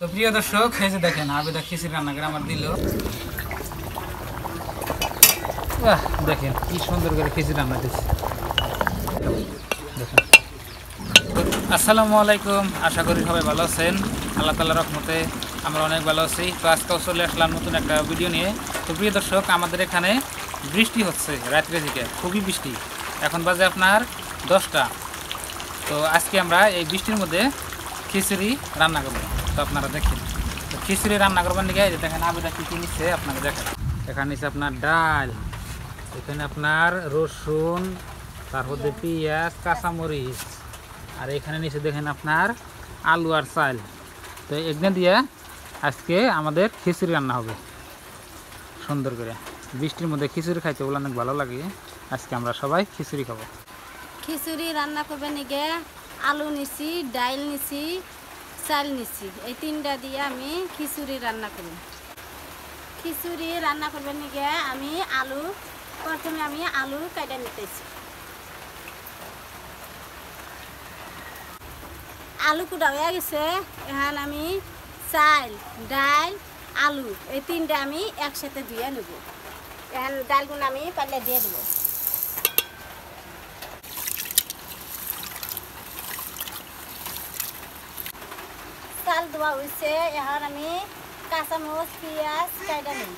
তো প্রিয় দর্শক, এই যে দেখেন আবেদা খিচুড়ি রান্না করে আমার দিল। দেখেন কি সুন্দর করে খিচুড়ি রান্না দিচ্ছে। দেখেন। আসসালামু আলাইকুম, আশা করি সবাই ভালো আছেন। আল্লাহ তাআলার রহমতে আমরা অনেক ভালো আছি। তো আজকেও চলে আসলাম নতুন একটা ভিডিও নিয়ে। তো প্রিয় দর্শক, আমাদের এখানে বৃষ্টি হচ্ছে রাত্রে দিকে, খুবই বৃষ্টি। এখন বাজে আপনার 10টা। তো আজকে আমরা এই বৃষ্টির মধ্যে খিচুড়ি রান্না করবো। তো আপনারা দেখেন, তো খিচুড়ি রান্না করবার দিকে দেখেন আবেদা কী কী নিচ্ছে আপনারা দেখেন। এখানে নিচ্ছে আপনার ডাল, এখানে আপনার রসুন, তারপর পেঁয়াজ, কাঁচামরিচ, আর এখানে নিচে দেখেন আপনার আলু আর চাল। তো এগুলো দিয়ে আজকে আমাদের খিচুড়ি রান্না হবে সুন্দর করে। বৃষ্টির মধ্যে খিচুড়ি খাইতে বলে অনেক ভালো লাগে। আজকে আমরা সবাই খিচুড়ি খাবো। খিচুড়ি রান্না করবে নিগে আলু নিছি, ডাইল নিছি, চাল নিছি, এই তিনটা দিয়ে আমি খিচুড়ি রান্না করি। খিচুড়ি রান্না করবে নিগে আমি প্রথমে আলু কাটা নিতেছি। আলু কুটা হয়ে গেছে। এখন আমি চাল, ডাল, আলু এই তিনটা আমি একসাথে ধুয়ে নেব। এখন ডালগুলো আমি পাল্লে দিয়ে দেবো। চাল ধোয়া হয়েছে। এখন আমি কাঁচামরিচ, পেঁয়াজ কাটা নিই।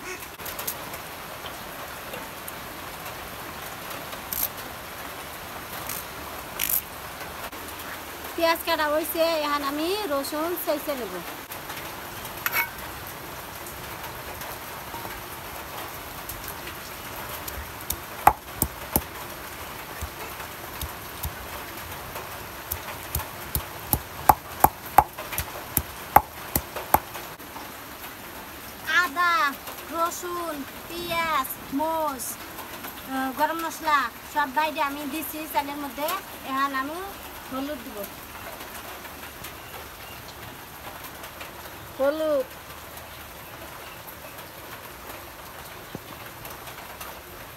পেঁয়াজ কাটা হয়েছে। এখন আমি রসুন চেঁচে নেব। আদা, রসুন, পেঁয়াজ, মরিচ, গরম মশলা সব বাইরে আমি দিচ্ছি চালের মধ্যে। এখন আমি হলুদ দিব। হলুদ,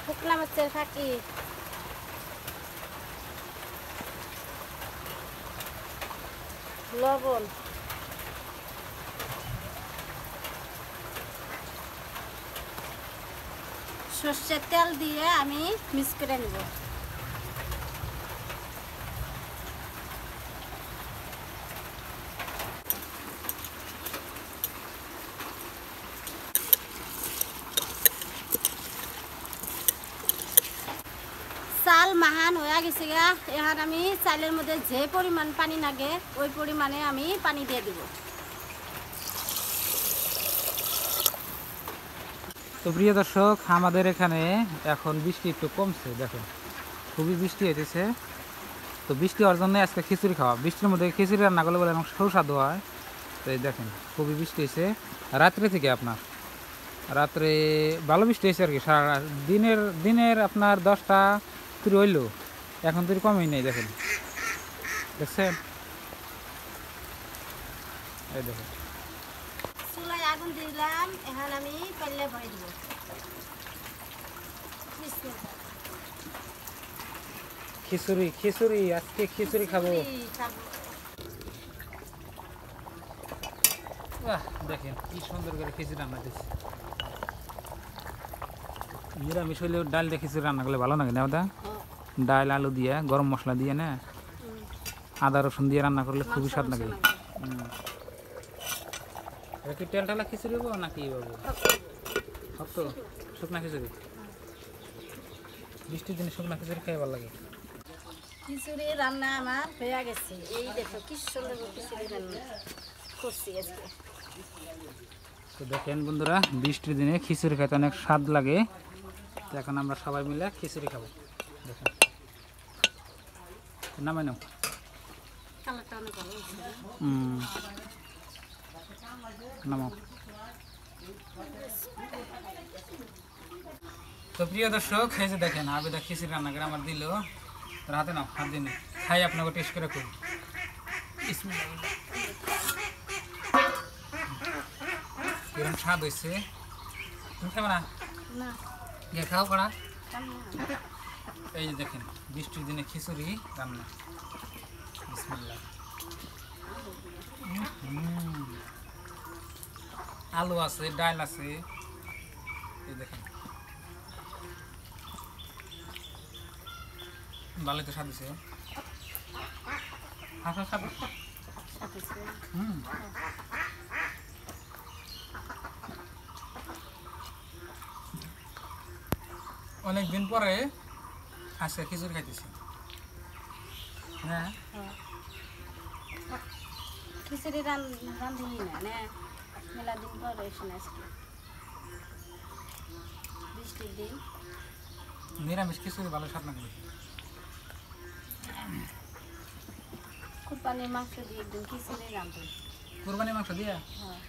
শুকনা মরিচের ফাঁকি, লবণ, সর্ষের তেল দিয়ে আমি মিক্স করে নেব। চাল মাহান হয়ে গেছে গা। এখন আমি চালের মধ্যে যে পরিমাণ পানি লাগে ওই পরিমাণে আমি পানি দিয়ে দেব। তো প্রিয় দর্শক, আমাদের এখানে এখন বৃষ্টি একটু কমছে। দেখেন খুবই বৃষ্টি হইতেছে। তো বৃষ্টি হওয়ার জন্য আজকে খিচুড়ি খাওয়া। বৃষ্টির মধ্যে খিচুড়ি রান্না করলে বলে এবং সুস্বাদু হয়। তো এই দেখেন খুবই বৃষ্টি হয়েছে রাত্রে থেকে। আপনার রাত্রে ভালো বৃষ্টি হয়েছে আর কি। সারা দিনের আপনার 10টা তুই হইল, এখন তুই কমেই নেই। দেখেন, দেখছেন? এই দেখেন চুলায় আগুন দিলাম। এখন আমি পাল্লে ভরে দেব। খিচুড়ি আজকে খিচুড়ি খাবো। দেখেন কি সুন্দর করে খিচুড়ি রান্না দিচ্ছে। নিরামিষ হইলেও ডাল দিয়ে খিচুড়ি রান্না করলে ভালো লাগে না? ওটা ডাল আলু দিয়ে গরম মশলা দিয়ে না, আদা রসুন দিয়ে রান্না করলে খুবই স্বাদ লাগে। কি তেল টেলা খিচুড়ি হবো নাকি বাবু? শক্ত শুকনা খিচুড়ি। বৃষ্টির দিনে শুকনা খিচুড়ি খাই ভালো লাগে। খিচুড়ি রান্না আমার হয়ে গেছে। এই দেখো কি সুন্দর খিচুড়ি রান্না করছি আজকে। তো দেখেন বন্ধুরা, বৃষ্টির দিনে খিচুড়ি খেতে অনেক স্বাদ লাগে। তো এখন আমরা সবাই মিলে খিচুড়ি খাবো। দেখেন নামাই নাও। কালারটা অনেক ভালো হয়েছে। নামাও। তো প্রিয় দর্শক, এই যে দেখেন আবেদা খিচুড়ি রান্না করে আমার দিল। তোর হাতে নাও, হাত দিন খাই, আপনাকে টেস্ট করে খুব কিরম স্বাদ হয়েছে। তুমি খাবে না? গিয়ে খাও কড়া। এই যে দেখেন বৃষ্টির দিনে খিচুড়ি রান্না। বিসমিল্লাহ। আলু আছে, ডাল আছে, এই দেখেন ভালোই তো স্বাদ দিছে। হাঁসের স্বাদ সাথে ছিল। হুম অনেকদিন পরে হাঁসের খিচুড়ি খাইতেছি। হ্যাঁ হ্যাঁ। খিচুড়ি রাঁধিলি না না মেলা দিন পরে এসে আজকে বৃষ্টির দিন নিরামিষ খিচুড়ি ভালো স্বাদ লাগবে। কুরবানির মাংস দিয়ে একদম খিচুড়ি রাঁধুন। কুরবানি মাংস দিয়া হ্যাঁ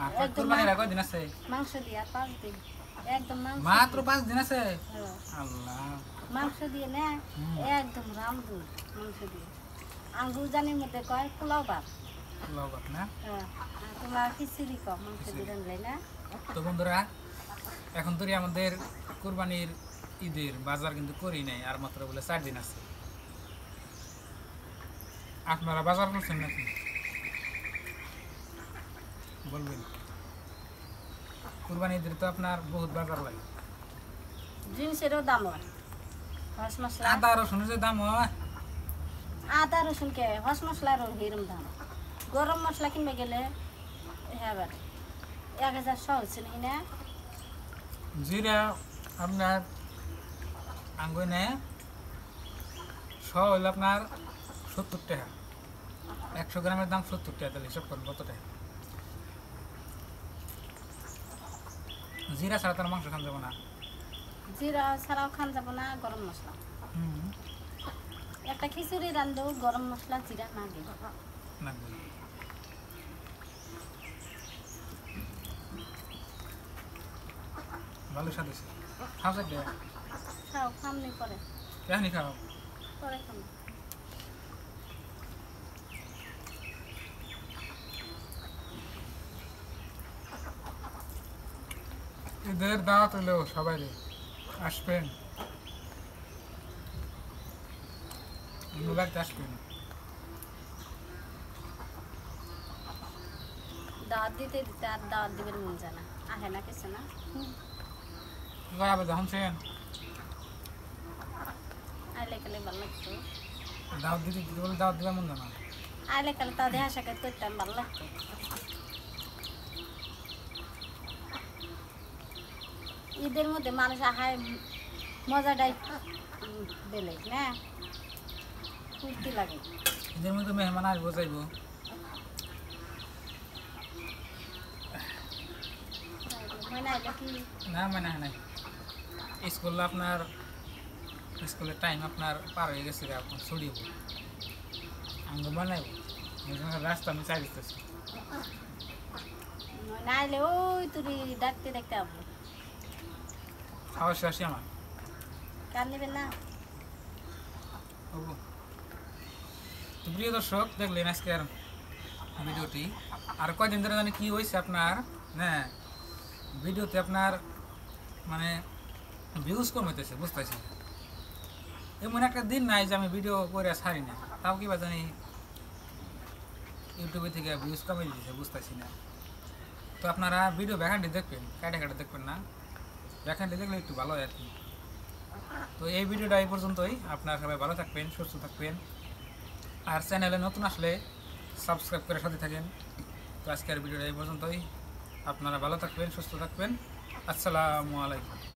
আর একদম কুরবানির আর কয়দিন আছে? মাংস দিয়ে আর 5 দিন একদম মাংস মাত্র 5 দিন আছে। হ্যাঁ, আল্লাহ মাংস দিয়ে না একদম রাঁধুন মাংস দিয়ে আঙ্গুজানির মধ্যে কয় পোলাও ভাত। লগত না। হ্যাঁ আর তোমরা খিচুড়ি কম মাংস দিয়ে রাঁধলে না। তো বন্ধুরা এখন তো আমাদের কুরবানির ঈদের বাজার কিন্তু করি নাই, আর মাত্র বলে 4 দিন আছে। আপনারা বাজার করছেন নাকি বলবেন? কুরবানি ঈদের তো আপনার বহুত বাজার লাগে। জিনিসেরও দাম হয় হস মশলা আদা রসুনের যে দাম হয়, আদা রসুন কে হস মশলারও হিরম দাম। গরম মশলা কিনবে গেলে হ্যাঁ 1000 হচ্ছে নাকি না। জিরা আপনার আঙ্গুনে হইল আপনার 70 টাকা। 100 গ্রামের দাম 70 টাকা। তাহলে হিসাব করেন কত টাকা। জিরা ছাড়া তার মাংস খান যাবো না। জিরা ছাড়াও খান যাব না গরম মশলা। একটা খিচুড়ি রান্ধলেও গরম মশলা জিরা না দিই। লাগবে। ভালো স্বাদ হয়েছে। খাও চারটে। খাও খামনি পরে এখনই খাও। পরে খাম। ঈদের দাওয়াত হইলেও সবাই আসবেন, বাড়িতে আসবেন। দাওয়াত দিতে দিতে আর দাওয়াত দিবেন মন যায় না আহে না কিছু না। আবার যখন ছিলেন আইলে কালে ভালো লাগতো। দাওয়াত দিতে দিতে বলে দাওয়াত দিবার মন জানা। আইলে কালে তা দেহা সাক্ষাৎ করতাম ভালো লাগতো। ঈদের মধ্যে মানুষ আহায় মজাটাই বেলেগ না ফুর্তি লাগে। ঈদের মধ্যে মেহমান আসবো যাইব। মনে আইলে কি না মানে নাই স্কুল আপনার স্কুলের টাইম আপনার পার হয়ে গেছে, আপনার ছড়িয়ে আমি বানাইব রাস্তা আমি চাই দিতেছি। মনে আইলে ওই তুই ডাকতে ডাকতে আসবো। খাওয়া শেষ আমার কার নেবেন না। হবো। তো প্রিয় দর্শক দেখলেন আজকের ভিডিওটি। আর কয়দিন ধরে জানি কি হয়েছে আপনার, হ্যাঁ ভিডিওতে আপনার মানে ভিউজ কম হইতেছে, বুঝতেছি। এমন একটা দিন নাই যে আমি ভিডিও করে ছাড়ি না, তাও কি বা জানি ইউটিউবে থেকে ভিউজ কমে দিতেছে, বুঝতেছি না। তো আপনারা ভিডিও ব্যাখানটি দেখবেন, কাটে কাটে দেখবেন না, ব্যাখানটি দেখলে একটু ভালো হয় আর কি। তো এই ভিডিওটা এই পর্যন্তই। আপনারা সবাই ভালো থাকবেন, সুস্থ থাকবেন, আর চ্যানেলে নতুন আসলে সাবস্ক্রাইব করে সাথে থাকেন। তো আজকের ভিডিওটা এই পর্যন্তই। আপনারা ভালো থাকবেন, সুস্থ থাকবেন। আসসালামু আলাইকুম।